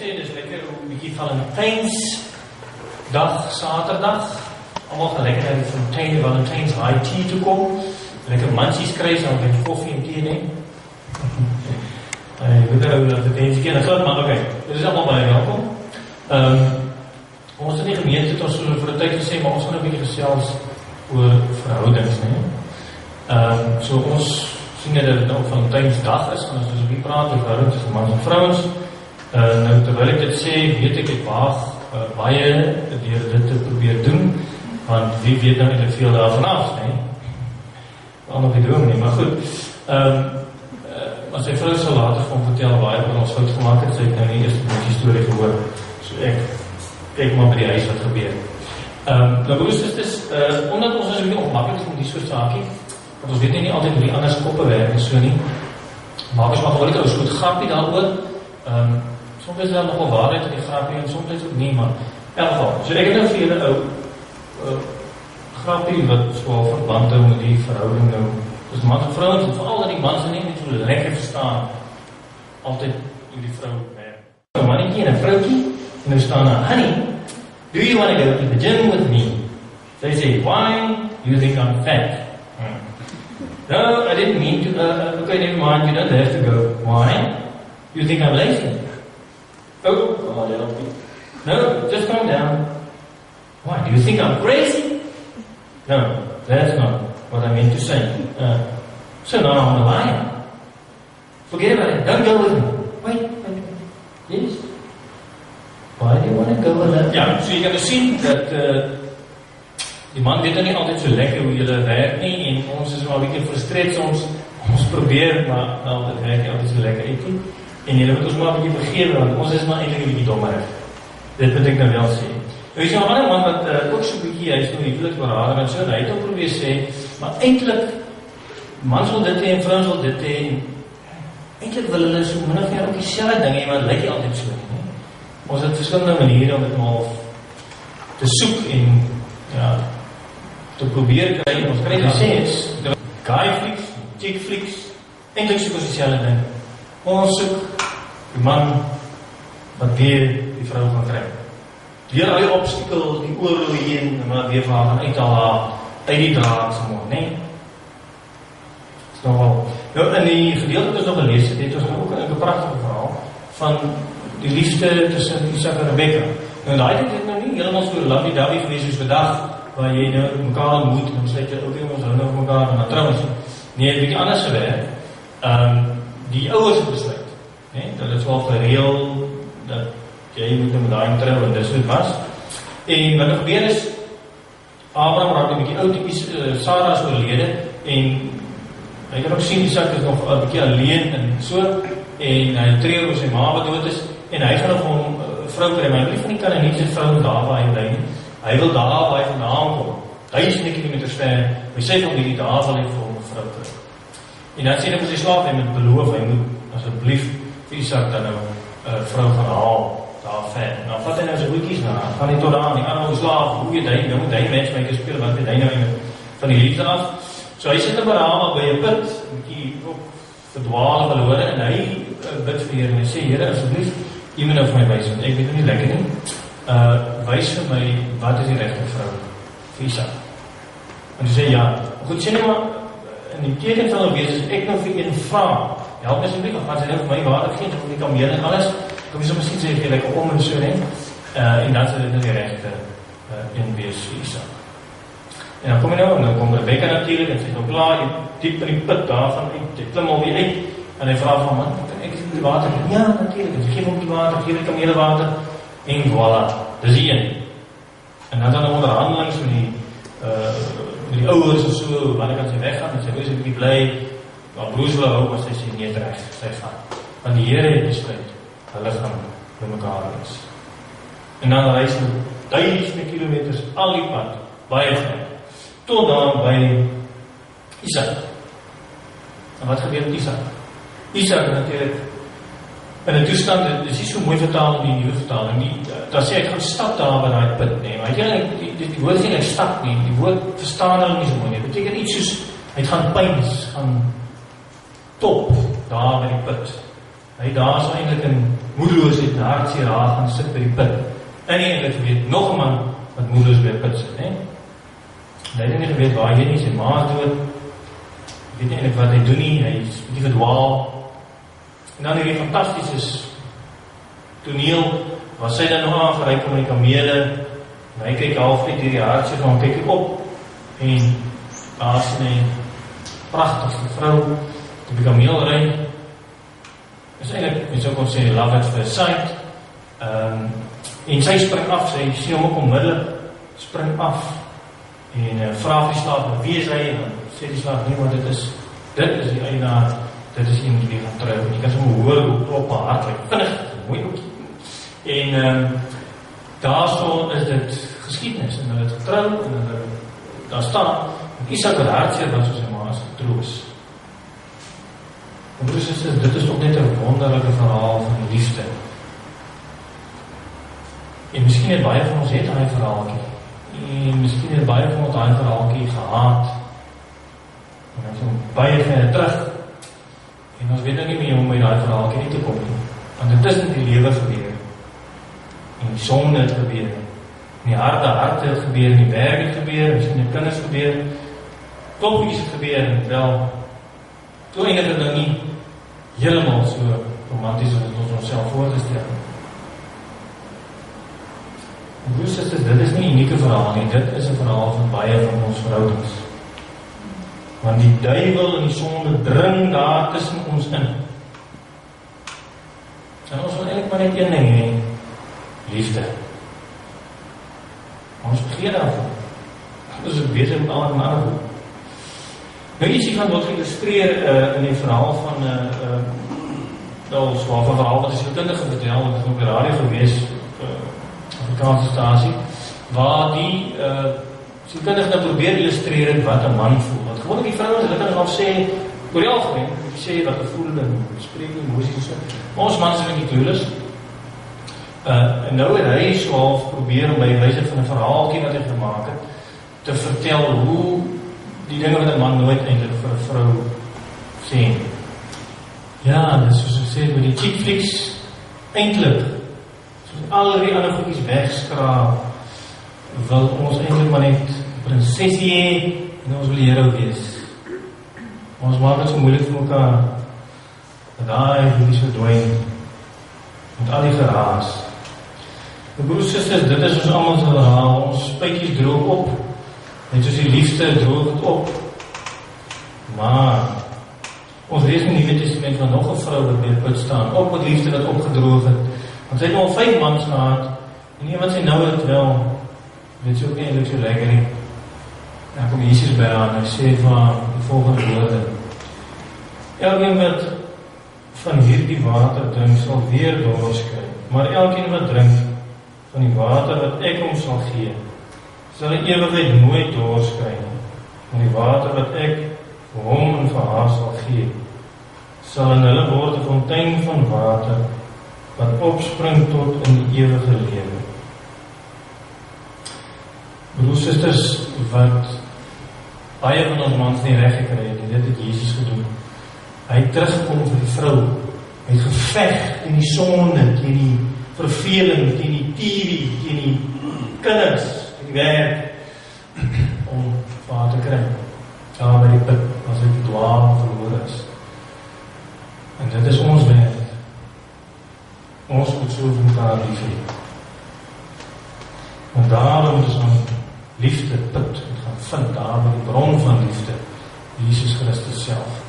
sê, dis lekker om 'n bietjie Valentynsdag, Saterdag. Almal gaan lekker na die Valentijns high tea toe kom. Lekker mansies kry, so met koffie en tee, nee. Ek weet nou dat dit eens keer glad, maar oké. Dit is allemaal baie welkom. Ons in die gemeente het ons vir 'n tyd gesê, maar ons gaan 'n bietjie gesels oor verhoudings, nee. So ons sien dat dit nou Valentynsdag is, en ons dus 'n bietjie praat oor verhoudings tussen mans en vrouens. Nou terwyl ek dit sê, weet ek waag baie deur dit te probeer doen, want wie weet nou eintlik veel daarvan af, nee. Ander die droom nie, maar goed. Maar sy vrou sal later van vertel waar hy ons fout gemaak het, sy het nou nie eerst die storie gehoor. So ek kyk maar by die huis wat gebeur. Nou broers, omdat ons is een beetje ongemakkelijk met die soort saakie, want ons weet nie altyd hoe die anders koppe werk en so nie, maak ons maar gewoonlik ons goed grapie daaroor. Soms is daar nogal waarheid in die grapie en soms is ook nie, maar in elk geval. So ek het nou vir julle grapie wat so verband hou met die verhouding nou tussen mans en vrouens, en vooral dat die mans nie net so lekker verstaan altyd hoe die vrou werk. 'n mannetjie en 'n vroutjie, en nou staan daar, honey, do you want to go to the gym with me? They say, why? You think I'm fat? No, I didn't mean to, okay, never mind, you don't have to go. Why? You think I'm lazy? Oh, come on, help me. No, just calm down. Why? Do you think I'm crazy? No, that's not what I meant to say. So now I'm a liar. Forget about it. Don't go with me. Wait. Yes? Why do you want to go alone? Ja, so jy kan sien dat die man weet nie altyd so lekker hoe julle werk nie, en ons is maar 'n bietjie frustreerd soms. Ons probeer, maar dit werk nie altyd so lekker uit nie. En julle moet ons maar 'n bietjie vergewe, want ons is maar eintlik 'n bietjie dommerig. Dit moet ek nou wel sê. Nou is nou 'n ander man wat ook so 'n bietjie, hy is nou huweliksberader en so, en hy het ook probeer sê, maar eintlik mans wil dit hê en vrouens wil dit hê, en eintlik wil hulle so min of meer ook dieselfde ding hê, maar dit lyk nie altyd so nie. Ons het verskillende maniere om dit maar te soek en ja, te probeer kry. Ons kan nie sê is guy flicks, chick flicks, eintlik soek ons dieselfde ding. Ons soek die man wat weer die vrou gaan kry. Deur al die obstakels, die oorlog heen, en maar weer vir haar gaan uithaal uit die draad sommer, nee. Nou, in die gedeelte wat ons nog gelees het ons ook 'n pragtige verhaal van die liefde tussen Isak en Rebekka. Nou, daai het nou nie helemaal so lovey-dovey gewees soos vandag, waar jy nou mekaar ontmoet, en dan sluit jy ook ons hou nou vir mekaar, en dan trouwens. Nee, het bietjie anders gewerk. Die ouers het besluit, nee, dat het wel gereël, dat jy moet met daai trou, en dis hoe het was. En wat er gebeur is, Abraham raak 'n bietjie oud, Sarah is oorlede, en hy kan ook sien, Isak is nog 'n bietjie alleen, en so, en hy treur oor sy ma wat dood is, en hy gaan nog 'n vrou kry, maar hy wil nie van die Kanaaniese vrou daar waar hy bly nie. Hy wil daar waar hy vandaan kom, 1000 kilometers ver, hy sê van die daar wil hy vir hom 'n vrou kry. En dan sê hy met sy slaaf, hy moet beloof, hy moet asseblief vir Isak dan nou 'n vrou gaan haal, daar ver. Nou vat hy nou sy goedjies na, gaan hy tot daar, die ander slaaf, hoe jy nou moet hy matchmaker speel, want hy nou van die liefde af. So hy sit in Barama by 'n put, 'n bietjie ook verdwaal verlore, en hy bid vir Here, en hy sê, Here, asseblief, jy moet nou vir my wys, want ek weet nou nie lekker nie. Wys vir my, wat is die regte vrou vir Isak? En hy sê, ja, goed, sê nou maar, in die teken van die wees, as ek nou vir een vraag, help my asseblief, want sy nou vir my waardig gee, vir my kameel en alles, kom jy so miskien sê, jy lekker om en so, nee, en dan sê dit nou die regte een wees vir Isak. En dan kom jy nou, en dan kom Rebekka natuurlijk, en sy is nou klaar, jy diep in die put daarvan uit, jy klim alweer uit, en hy vraag van, man, ek is die water, ja, natuurlijk, en sy geef om die water, geef die kameelwater, en voilà, dis die een. En dan dan onderhandelings met die ouers en so, wanneer kan sy weggaan, en sy wees een bietjie bly, maar broers wil hou, maar sy sê nie terecht, sy gaan. Want die Here het besluit, hulle gaan by mekaar wees. En dan reis hy 1000 kilometers, al die pad, baie ver, tot daar by Isak. En wat gebeur met Isak? Isak natuurlijk, in 'n toestand, dit is nie so mooi vertaal in die nuwe vertaling, daar sê ek gaan stap daar by daai put, nee, maar die woord is nie ek stap nie, die woord verstaan hulle nie so mooi nie, dit beteken iets soos, hy gaan pyns, gaan top, daar by die put. Hy daar is eintlik in moedeloosheid en hartseer daar gaan sit by die put. En nie eintlik geweet, nog 'n man wat moedeloos by die put sit, hè? Hy het nie geweet waar hy nie, sy ma is dood. Hy weet nie eintlik wat hy doen nie, hy is bietjie verdwaal. En dan hierdie fantasties toneel, waar sy dan nog aangereik om die kamele, en hy kyk half uit hierdie hartseer, dan kyk hy op, en daar sien hy pragtigste vrou, op die kameel ry, is eintlik, jy sou kon sê, love at first sight, en sy spring af, sy sien hom ook onmiddellik, spring af, en vraag die slaap, wie is hy, en dan sê die slaap, nee, maar dit is die eienaar, dit is iemand die gaan trou, en jy kan so hoor, hoe klop haar hart, vinnig, mooi ook, en daarso is dit geskiedenis, en hulle het getrou, en hulle, daar staan, en Isak het hartseer was, soos sy ma is getroos. En broers en susters, dit is ook net 'n wonderlike verhaal van liefde. En miskien het baie van ons daai verhaaltjie. En miskien het baie van ons daai verhaaltjie gehaat. En dan so baie ver terug. En ons weet nou nie meer hoe om by daai verhaaltjie uit te kom nie. Want dit is in die lewe gebeur. En die sonde het gebeur. En die harde harte het gebeur, en die werk het gebeur, miskien die kinders gebeur. Kloppies het gebeur, en wel, toe eindig het nou nie helemaal so romanties as ons onsself voor te stel. En broers en susters, dit is nie 'n unieke verhaal nie, dit is 'n verhaal van baie van ons verhoudings. Want die duiwel en die sonde dring daar tussen ons in. En ons wil eintlik maar net een ding hê, liefde. Ons begeer daarvan. Ons is besig met al en ander. Nou ietsie van wat geïllustreer in die verhaal van wel zwaar van verhaal wat is sielkundige vertel, het is op die radio gewees, Afrikaanse stasie, waar die sielkundige nou probeer illustreer het wat 'n man voel. Want gewoonlik die vrouens, hulle kan nog sê, oor die algemeen, die sê wat hulle voel en spreek emoties en so. Maar ons mans is 'n bietjie clueless. En nou het hy so half probeer om by wyse van 'n verhaaltjie wat hy gemaak het, te vertel hoe die dinge wat 'n man nooit eintlik vir 'n vrou sê. Ja, dit is soos ek sê, met die chick flicks, eintlik, soos al die ander goedjies wegskraap, wil ons eintlik maar net prinsesie hê, en ons wil die hero wees. Ons maak het so moeilik vir mekaar, dat daai goedjies verdwyn, met al die geraas. En broers en susters, dit is ons almal se verhaal, ons spuitjies droog op, net soos die liefde droog het op. Maar ons lees in die Nuwe Testament van nog 'n vrou wat by die put staan, ook met liefde wat opgedroog het. Want sy het al 5 mans gehad, en een wat sy nou het wel, weet sy ook nie eintlik so lekker nie. Dan kom Jesus by haar en hy sê van die volgende woorde: elkeen wat van hierdie water drink sal weer dors kry, maar elkeen wat drink van die water wat ek hom sal gee, sal in ewigheid nooit dors kry nie. En die water wat ek vir hom en vir haar sal gee, sal in hulle word 'n fontein van water wat opspring tot in die ewige lewe. Broers en susters, wat baie van ons mans nie reg gekry het, dit het Jesus gedoen. Hy het teruggekom vir die vrou. Hy het geveg teen die sonde, teen die verveling, teen die TV, teen die kinders, teen die werk, om vir haar te kry. Daar by die put, as hy verdwaal verloor is. En dit is ons werk. Ons moet so vir mekaar lief hê. En daarom moet ons aan liefde put, gaan vind daar by die bron van liefde, Jesus Christus self.